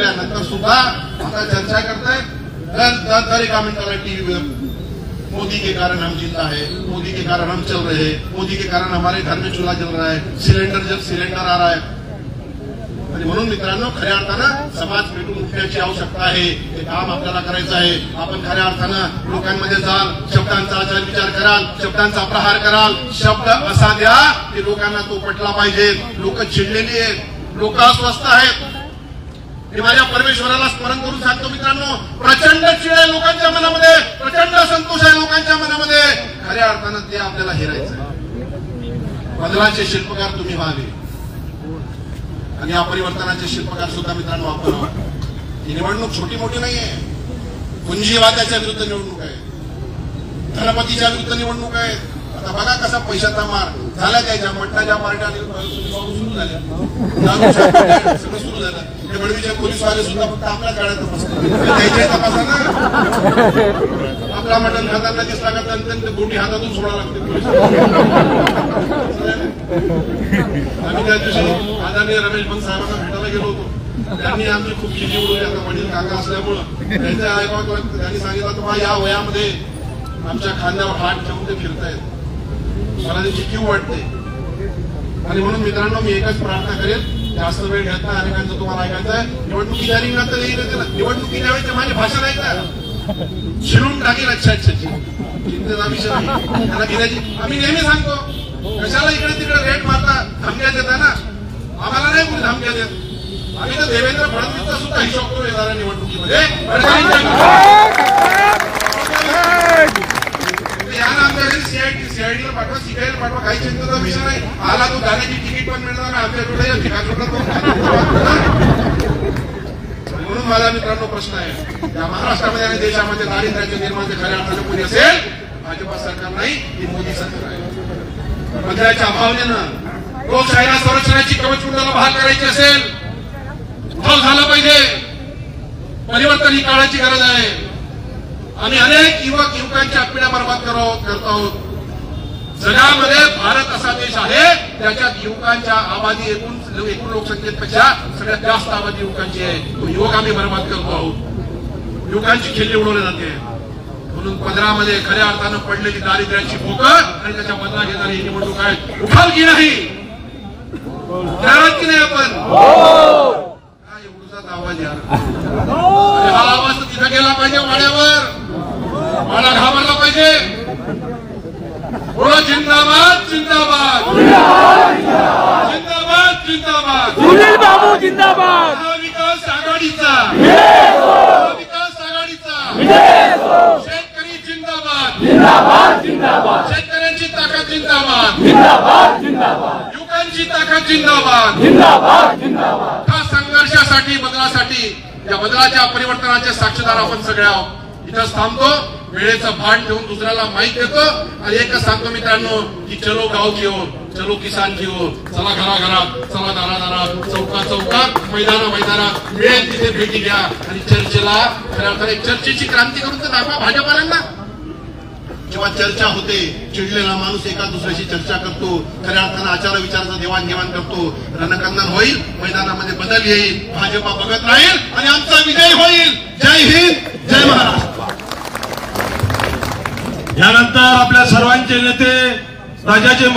नंतर सुद्धा आता चर्चा करतायत दर एका मिनिटाला टीवी में मोदी के कारण हम जिंदा है, मोदी के कारण हम चल रहे हैं, मोदी के कारण हमारे घर में चूल्हा जल रहा है, सिलेंडर आ रहा है। आणि म्हणून मित्रांनो, खऱ्या अर्थानं समाज पेटून उठण्याची आवश्यकता आहे। हे काम आपल्याला करायचं आहे। आपण खऱ्या अर्थानं लोकांमध्ये जाल, शब्दांचा आचार विचार कराल, शब्दांचा प्रहार कराल, शब्द असा द्या की लोकांना तो पटला पाहिजे। लोक चिडलेली आहेत, लोक अस्वस्थ आहेत। मी माझ्या परमेश्वराला स्मरण करून सांगतो मित्रांनो, प्रचंड चिड आहे लोकांच्या मनामध्ये, प्रचंड संतोष आहे लोकांच्या मनामध्ये। खऱ्या अर्थानं ते आपल्याला हेरायचं आहे। बदलाचे शिल्पकार तुम्ही व्हावे आणि या परिवर्तनाचे शिल्पकार सुद्धा मित्रांनो आपण आहोत। ही निवडणूक छोटी मोठी नाहीये। पुंजीवादाच्या विरुद्ध निवडणूक आहे, धनपतीच्या विरुद्ध निवडणूक आहे। आता बघा कसा पैशाचा मार झाला, त्याच्या मटणाच्या पार्ट्या सुरू झाल्या, सगळं सुरू झालं। ते बडवीचे पोलीसवाले सुद्धा फक्त आपल्या गाड्यात तपासतात, तपासा ना। आपला मटण खाताना दिसला का त्यांनी गोटी हातातून सोडा लागते। आम्ही त्या दिवशी आदरणीय रमेश बन साहेबांना भेटायला गेलो होतो। त्यांनी आमची खूप खिल्ली उडवली। आता वडील काका असल्यामुळं त्यांच्या ऐकावं त्यांनी सांगितलं की या वयामध्ये आमच्या खांद्यावर हात ठेवून ते फिरतायत, मला त्याची कीव वाटते। आणि म्हणून मित्रांनो, मी एकच प्रार्थना करेन, जास्त वेळ घेत नाही, अनेकांचं तुम्हाला ऐकायचं आहे। निवडणुकीच्या रिंगणात निवडणुकीच्या वेळेस माझे भाषण ऐका, शिरून टाकेल अच्छाची चिंतेचा विषय नाही त्याला घेण्याची। आम्ही नेहमी सांगतो, कशाला इकडे तिकडे रेट मारता, धमक्या देता ना। आम्हाला नाही कोणी धमक्या देत। आम्ही तर देवेंद्र फडणवीसचा सुद्धा हिशोब करू येणाऱ्या निवडणुकीमध्ये। सीआयडीला पाठवा, सीबीआयला पाठवा, काही चिंतेचा विषय नाही। आला तो जाण्याची तिकीट पण मिळणार नाही आमच्याकडे, म्हणून माझा मित्रांनो प्रश्न आहे, या महाराष्ट्रामध्ये आणि देशामध्ये दारिद्र्याचे निर्माण खऱ्या अर्थाने कोणी असेल, भाजपा सरकार नाही, ही मोदी सरकार आहे। बदलाच्या भावनेनं लोकशाहीला संरक्षणाची कवचकुंडाला बहाल करायची असेल, उठाव झाला पाहिजे। परिवर्तन ही काळाची गरज आहे। आम्ही अनेक युवकांच्या पिढ्या बर्बाद करत आहोत। जगामध्ये भारत असा देश आहे त्याच्यात युवकांच्या आबादी एकूण लोकसंख्येपेक्षा सगळ्यात जास्त आबादी युवकांची आहे। तो युवक आम्ही बर्बाद करतो आहोत, युवकांची खिल्ली उडवली जाते। म्हणून 15 मध्ये खऱ्या अर्थानं पडलेली दारिद्र्याची भोकं आणि त्याच्या बदला घेणारी ही निवडणूक आहे। उठाल की नाही, की नाही आपण काय एवढाच आवाज यार, हा आवाज तिथं गेला पाहिजे, वाड्यावर वाडा घाबरला पाहिजे। बोलो जिंदाबाद जिंदाबाद जिंदाबाद जिंदाबाद, सुनील बाबू जिंदाबाद, महाविकास आघाडीचा, महाविकास आघाडीचा, शेतकरी जिंदाबाद जिंदाबाद जिंदाबाद, शेतकऱ्यांची ताकद जिंदाबाद जिंदाबाद जिंदाबाद, युवकांची ताकद जिंदाबाद जिंदाबाद जिंदाबाद। हा संघर्षासाठी, बदलासाठी, या बदलाच्या परिवर्तनाचे साक्षीदार आपण सगळे आहोत। इथंच थांबतो, वेळेचं भान ठेवून दुसऱ्याला माहिती देतो आणि एकच सांगतो मित्रांनो की चलो गाव की ओर, चलो किसान की ओर, चला घराघरात, चला दारादारात, चौकात, मैदानात, मिळेल तिथे भेटी घ्या आणि चर्चेला खऱ्या अर्थाने चर्चेची क्रांती करून तर दाखवा भाजपाल्यांना। जेव्हा चर्चा होते, चिडलेला माणूस एका दुसऱ्याशी चर्चा करतो, खऱ्या अर्थानं आचार विचाराचं देवाणघेवाण करतो, रणकंदन होईल, मैदानामध्ये बदल येईल, भाजपा बघत राहील आणि आमचा विजय होईल। जय हिंद, जय महाराष्ट्र। यानंतर आपल्या सर्वांचे नेते राजाचे